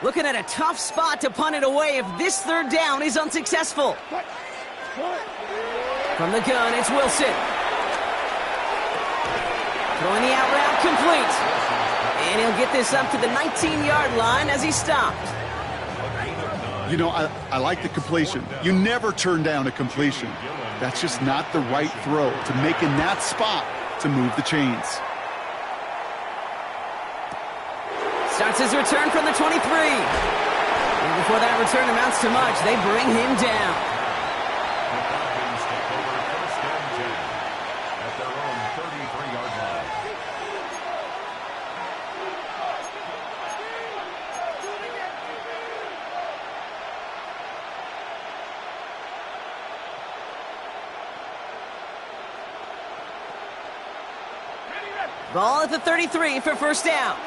Looking at a tough spot to punt it away if this third down is unsuccessful. From the gun, it's Wilson. Throwing the out route complete. And he'll get this up to the 19-yard line as he stopped. You know, I like the completion. You never turn down a completion. That's just not the right throw to make in that spot to move the chains. Starts his return from the 23. And before that return amounts to much, they bring him down. At their own 33-yard line. Ball at the 33 for first down.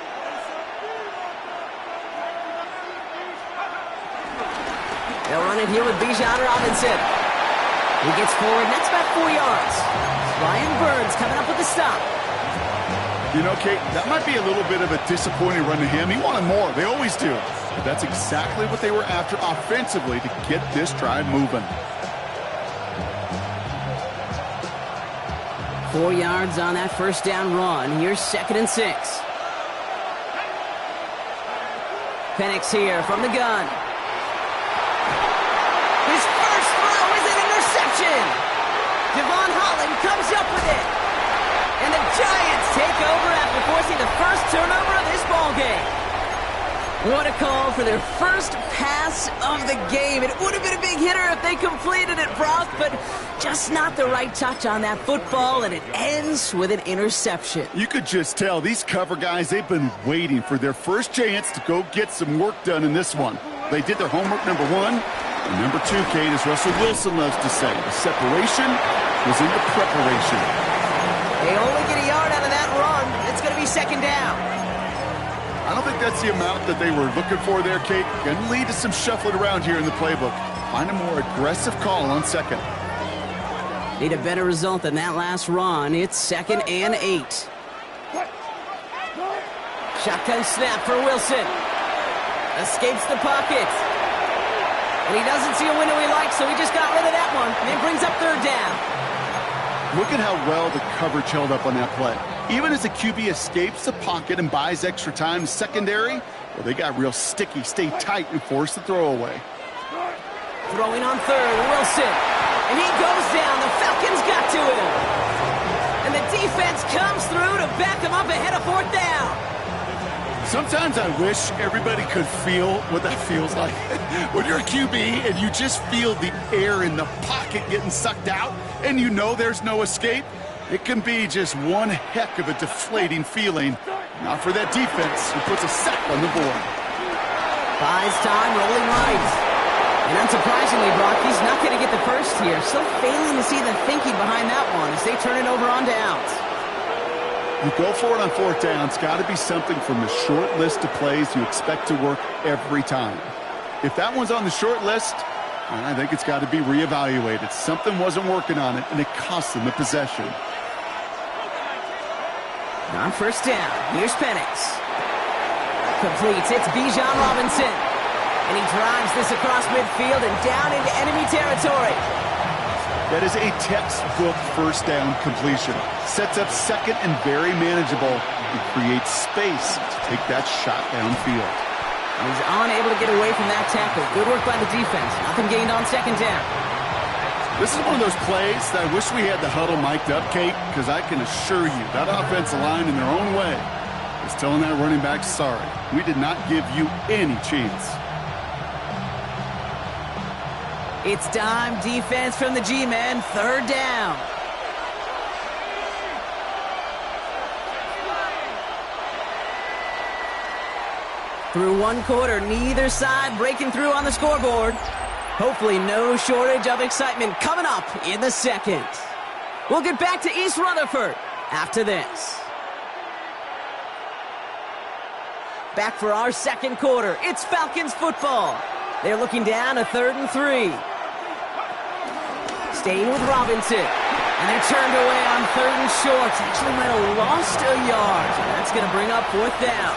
They'll run it here with Bijan Robinson. He gets forward, and that's about 4 yards. Brian Burns coming up with the stop. You know, Kate, that might be a little bit of a disappointing run to him. He wanted more. They always do. But that's exactly what they were after offensively to get this drive moving. 4 yards on that first down run. Here's 2nd and 6. Penix here from the gun. His first throw is an interception. Devon Holland comes up with it. And the Giants take over after forcing the first turnover of this ballgame. What a call for their first pass of the game. It would have been a big hitter if they completed it, Brock, but just not the right touch on that football, and it ends with an interception. You could just tell these cover guys, they've been waiting for their first chance to go get some work done in this one. They did their homework, number one. And number two, Kate, as Russell Wilson loves to say, the separation was in the preparation. They only get a yard out of that run. It's going to be 2nd down. I don't think that's the amount that they were looking for there, Kate. Going to lead to some shuffling around here in the playbook. Find a more aggressive call on 2nd. Need a better result than that last run. It's 2nd and 8. Shotgun snap for Wilson. Escapes the pocket. And he doesn't see a window he likes, so he just got rid of that one. And it brings up 3rd down. Look at how well the coverage held up on that play. Even as the QB escapes the pocket and buys extra time secondary, well, they got real sticky, stay tight, and force the throw away. Throwing on 3rd, Wilson. And he goes down. The Falcons got to him. And the defense comes through to back him up ahead of 4th down. Sometimes I wish everybody could feel what that feels like. When you're a QB and you just feel the air in the pocket getting sucked out and you know there's no escape, it can be just one heck of a deflating feeling. Not for that defense who puts a sack on the board. Buys time, rolling right. And unsurprisingly, Brock, he's not going to get the first here. Still failing to see the thinking behind that one as they turn it over on downs. You go for it on 4th down. It's got to be something from the short list of plays you expect to work every time. If that one's on the short list, I think it's got to be reevaluated. Something wasn't working on it, and it cost them the possession. On 1st down, here's Penix. Completes, it's Bijan Robinson. And he drives this across midfield and down into enemy territory. That is a textbook first down completion. Sets up 2nd and very manageable and creates space to take that shot downfield. And he's unable to get away from that tackle. Good work by the defense. Nothing gained on 2nd down. This is one of those plays that I wish we had the huddle mic'd up, Kate, because I can assure you that offensive line in their own way is telling that running back, sorry, we did not give you any chance. It's dime defense from the G-men. 3rd down. Through 1 quarter, neither side breaking through on the scoreboard. Hopefully no shortage of excitement coming up in the 2nd. We'll get back to East Rutherford after this. Back for our 2nd quarter. It's Falcons football. They're looking down a 3rd and 3. Staying with Robinson. And they're turned away on 3rd and short. Actually might have lost a yard. That's going to bring up 4th down.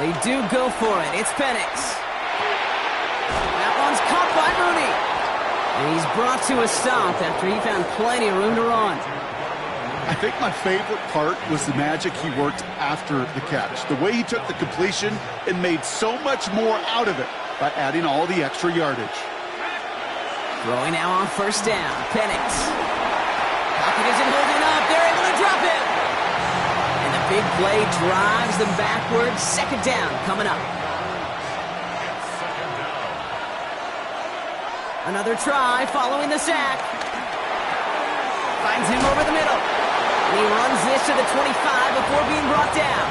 They do go for it. It's Penix. That one's caught by Mooney. And he's brought to a stop after he found plenty of room to run. I think my favorite part was the magic he worked after the catch. The way he took the completion and made so much more out of it by adding all the extra yardage. Throwing now on first down. Penix. Pocket isn't holding up. They're able to drop him. And the big play drives them backwards. Second down coming up. Another try following the sack. Finds him over the middle. And he runs this to the 25 before being brought down.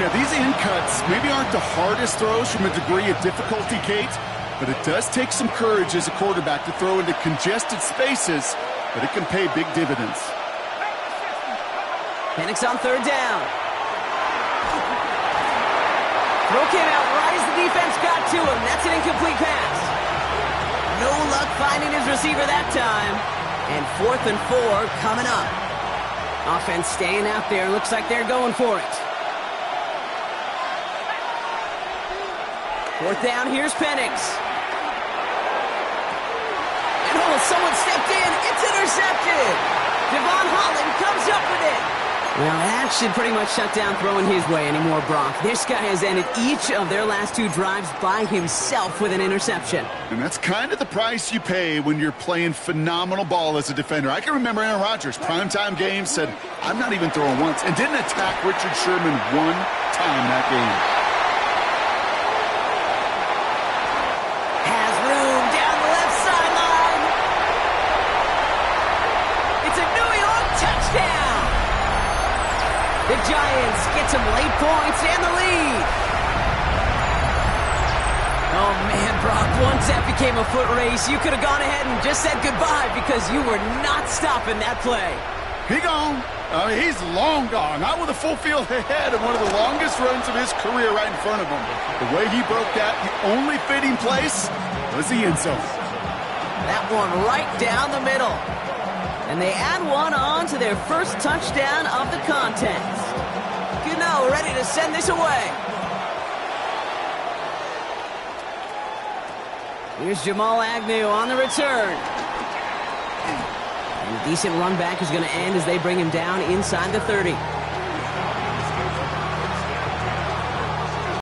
Yeah, these in cuts maybe aren't the hardest throws from a degree of difficulty, Kate, but it does take some courage as a quarterback to throw into congested spaces, but it can pay big dividends. Penix on third down. Throw came out right as the defense got to him. That's an incomplete pass. No luck finding his receiver that time. And 4th and 4 coming up. Offense staying out there. Looks like they're going for it. 4th down, here's Penix. And someone stepped in. It's intercepted. Devon Holland comes up with it. Well, that should pretty much shut down throwing his way anymore, Brock. This guy has ended each of their last 2 drives by himself with an interception. And that's kind of the price you pay when you're playing phenomenal ball as a defender. I can remember Aaron Rodgers, primetime game, said, I'm not even throwing once, and didn't attack Richard Sherman one time that game. Has room down the left sideline. It's a New York touchdown. The Giants get some late points and the lead. Oh, man, Brock, once that became a foot race, you could have gone ahead and just said goodbye because you were not stopping that play. He gone. He's long gone. Not with a full field ahead and one of the longest runs of his career right in front of him. The way he broke that, the only fitting place was the end zone. That one right down the middle. And they add one on to their first touchdown of the contest. Gano ready to send this away. Here's Jamal Agnew on the return. And a decent run back is going to end as they bring him down inside the 30.